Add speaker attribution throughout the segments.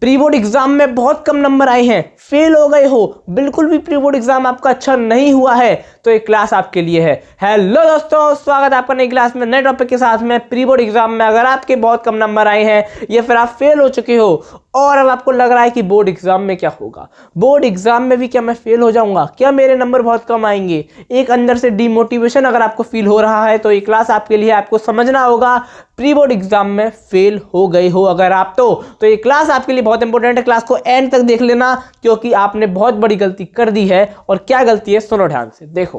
Speaker 1: Pre board exam में बहुत कम number आए हैं, फेल हो गए हो, बिल्कुल भी प्री बोर्ड एग्जाम आपका अच्छा नहीं हुआ है, तो एक क्लास आपके लिए है। हेलो दोस्तों, स्वागत है आपका नई क्लास में नए टॉपिक के साथ में। प्री बोर्ड एग्जाम में अगर आपके बहुत कम नंबर आए हैं या फिर आप फेल हो चुके हो और अब आपको लग रहा है कि बोर्ड एग्जाम में क्या होगा, बोर्ड एग्जाम में भी क्या मैं फेल हो जाऊंगा, क्या मेरे नंबर बहुत कम आएंगे, एक अंदर से डिमोटिवेशन अगर आपको फील हो रहा है तो ये क्लास आपके लिए। आपको समझना होगा प्री बोर्ड एग्जाम में फेल हो गए हो अगर आप तो ये क्लास आपके लिए बहुत इंपॉर्टेंट है। क्लास को एंड तक देख लेना क्योंकि आपने बहुत बड़ी गलती कर दी है। और क्या गलती है सुनो ध्यान से। देखो,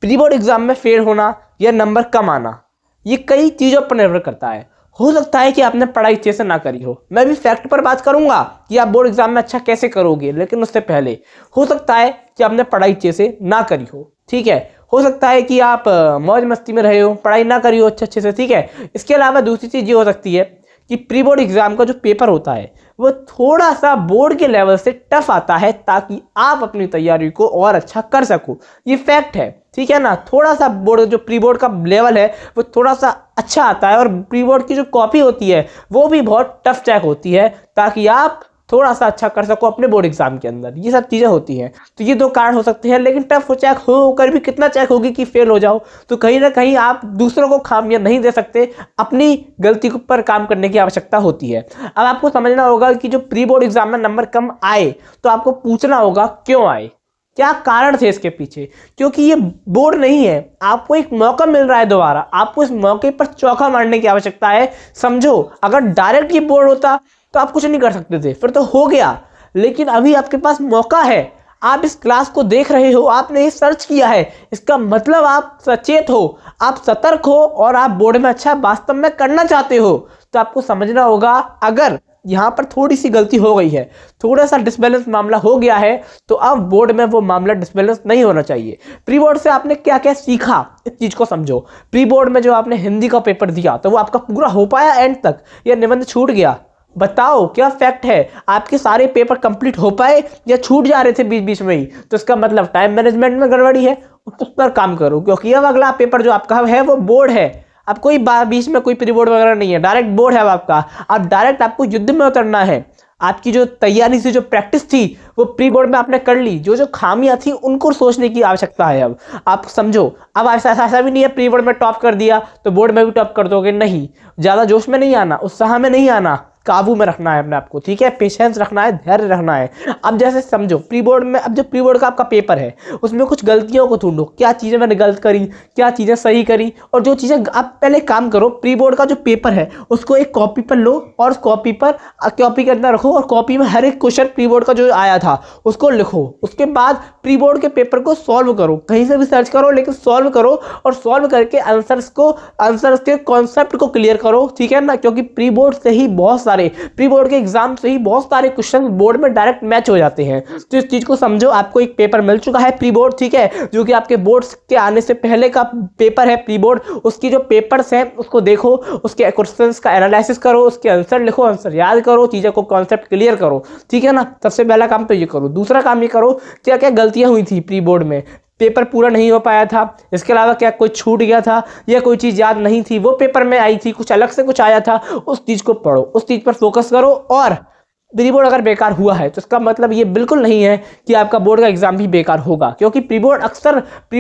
Speaker 1: प्री बोर्ड एग्जाम में फेल होना या नंबर कम आना ये कई चीजों पर निर्भर करता है। हो सकता है कि आपने पढ़ाई अच्छे से ना करी हो, मैं भी फैक्ट पर बात करूंगा कि आप बोर्ड एग्जाम में अच्छा कैसे करोगे, लेकिन उससे पहले हो सकता है कि आपने पढ़ाई अच्छे से ना करी हो, ठीक है। हो सकता है कि आप मौज मस्ती में रहे हो, पढ़ाई ना करी हो अच्छे से, ठीक है। इसके अलावा दूसरी चीज ये हो सकती है कि प्री बोर्ड एग्जाम का जो पेपर होता है वो थोड़ा सा बोर्ड के लेवल से टफ आता है ताकि आप अपनी तैयारी को और अच्छा कर सको। ये फैक्ट है, ठीक है ना। थोड़ा सा बोर्ड जो प्री बोर्ड का लेवल है वो थोड़ा सा अच्छा आता है और प्री बोर्ड की जो कॉपी होती है वो भी बहुत टफ चेक होती है ताकि आप थोड़ा सा अच्छा कर सको अपने बोर्ड एग्जाम के अंदर। ये सब चीज़ें होती हैं, तो ये दो कारण हो सकते हैं। लेकिन टफ चेक होकर भी कितना चेक होगी कि फेल हो जाओ, तो कहीं ना कहीं आप दूसरों को खामियां नहीं दे सकते, अपनी गलती पर काम करने की आवश्यकता होती है। अब आपको समझना होगा कि जो प्री बोर्ड एग्जाम में नंबर कम आए तो आपको पूछना होगा क्यों आए, क्या कारण थे इसके पीछे। क्योंकि ये बोर्ड नहीं है, आपको एक मौका मिल रहा है दोबारा, आपको इस मौके पर चौका मारने की आवश्यकता है। समझो, अगर डायरेक्ट ये बोर्ड होता तो आप कुछ नहीं कर सकते थे, फिर तो हो गया। लेकिन अभी आपके पास मौका है, आप इस क्लास को देख रहे हो, आपने ये सर्च किया है, इसका मतलब आप सचेत हो, आप सतर्क हो और आप बोर्ड में अच्छा वास्तव में करना चाहते हो। तो आपको समझना होगा अगर यहाँ पर थोड़ी सी गलती हो गई है, थोड़ा सा डिसबैलेंस मामला हो गया है, तो अब बोर्ड में वो मामला डिसबैलेंस नहीं होना चाहिए। प्री बोर्ड से आपने क्या क्या सीखा इस चीज को समझो। प्री बोर्ड में जो आपने हिंदी का पेपर दिया तो वो आपका पूरा हो पाया एंड तक या निबंध छूट गया? बताओ, क्या फैक्ट है? आपके सारे पेपर कंप्लीट हो पाए या छूट जा रहे थे बीच बीच में ही? तो इसका मतलब टाइम मैनेजमेंट में गड़बड़ी है, उस पर काम करो क्योंकि अब अगला पेपर जो आपका है वो बोर्ड है। अब कोई बीच में कोई प्री बोर्ड वगैरह नहीं है, डायरेक्ट बोर्ड है अब आपका। अब डायरेक्ट आपको युद्ध में उतरना है। आपकी जो तैयारी से जो प्रैक्टिस थी वो प्री बोर्ड में आपने कर ली, जो जो खामियां थी उनको सोचने की आवश्यकता है। अब आप समझो, अब ऐसा भी नहीं है प्री बोर्ड में टॉप कर दिया तो बोर्ड में भी टॉप कर दोगे, नहीं। ज्यादा जोश में नहीं आना, उत्साह में नहीं आना, काबू में रखना है अपने आप को, ठीक है। पेशेंस रखना है, धैर्य रखना है। अब जैसे समझो प्री बोर्ड में, अब जो प्री बोर्ड का आपका पेपर है उसमें कुछ गलतियों को ढूंढो, क्या चीजें मैंने गलत करी, क्या चीजें सही करी, और जो चीजें आप पहले काम करो। प्री बोर्ड का जो पेपर है उसको एक कॉपी पर लो और उस कॉपी के अंदर रखो और कॉपी में हर एक क्वेश्चन प्री बोर्ड का जो आया था उसको लिखो। उसके बाद प्री बोर्ड के पेपर को सॉल्व करो, कहीं से भी सर्च करो लेकिन सॉल्व करो, और सॉल्व करके आंसर्स के कॉन्सेप्ट को क्लियर करो, ठीक है ना। क्योंकि प्री बोर्ड से ही प्री बोर्ड के एग्जाम से ही बहुत सारे क्वेश्चन बोर्ड में डायरेक्ट मैच हो जाते हैं। तो इस चीज को समझो। आपको एक पेपर मिल चुका है प्री बोर्ड, ठीक है, जो कि आपके बोर्ड के आने से पहले का पेपर है प्री बोर्ड। उसकी जो पेपर्स हैं उसको देखो, उसके क्वेश्चंस का एनालिसिस करो, उसके आंसर लिखो, आंसर याद करो, चीजों को कॉन्सेप्ट क्लियर करो, ठीक है ना। सबसे पहला काम तो ये करो। दूसरा काम ये करो, क्या क्या गलतियां हुई थी प्री बोर्ड में, पेपर पूरा नहीं हो पाया था, इसके अलावा क्या कोई छूट गया था या कोई चीज़ याद नहीं थी, वो पेपर में आई थी, कुछ अलग से कुछ आया था, उस चीज़ को पढ़ो, उस चीज़ पर फोकस करो। और प्री बोर्ड अगर बेकार हुआ है तो इसका मतलब ये बिल्कुल नहीं है कि आपका बोर्ड का एग्जाम भी बेकार होगा, क्योंकि प्री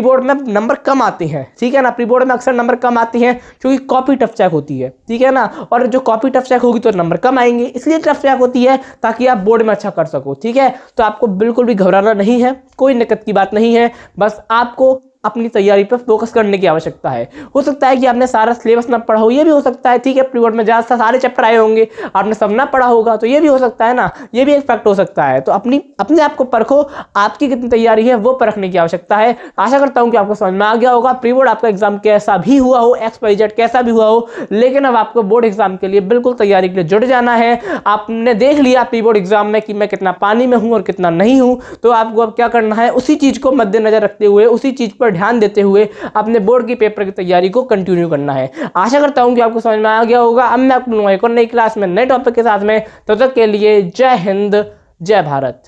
Speaker 1: बोर्ड में नंबर कम आते हैं, ठीक है ना। प्री बोर्ड में अक्सर नंबर कम आते हैं क्योंकि कॉपी टफ चेक होती है, ठीक है ना। और जो कॉपी टफ चेक होगी तो नंबर कम आएंगे, इसलिए टफ चेक होती है ताकि आप बोर्ड में अच्छा कर सको, ठीक है। तो आपको बिल्कुल भी घबराना नहीं है, कोई दिक्कत की बात नहीं है, बस आपको अपनी तैयारी पर फोकस करने की आवश्यकता है। हो सकता है कि आपने सारा सिलेबस ना पढ़ा हो, ये भी हो सकता है, ठीक है। प्री बोर्ड में जहाँ सारे चैप्टर आए होंगे आपने सब ना पढ़ा होगा, तो ये भी हो सकता है ना, ये भी एक फैक्ट हो सकता है। तो अपने आप को परखो, आपकी कितनी तैयारी है वो परखने की आवश्यकता है। आशा करता हूँ कि आपको समझ में आ गया होगा। प्री बोर्ड आपका एग्जाम कैसा भी हुआ हो, XYZ कैसा भी हुआ हो, लेकिन अब आपको बोर्ड एग्जाम के लिए बिल्कुल तैयारी के लिए जुट जाना है। आपने देख लिया प्री बोर्ड एग्जाम में कि मैं कितना पानी में हूँ और कितना नहीं हूँ, तो आपको अब क्या करना है, उसी चीज को मद्देनजर रखते हुए, उसी चीज पर ध्यान देते हुए अपने बोर्ड की पेपर की तैयारी को कंटिन्यू करना है। आशा करता हूं कि आपको समझ में आ गया होगा। अब मैं आपको एक और नई क्लास में नए टॉपिक के साथ में, तब तक के लिए जय हिंद, जय भारत।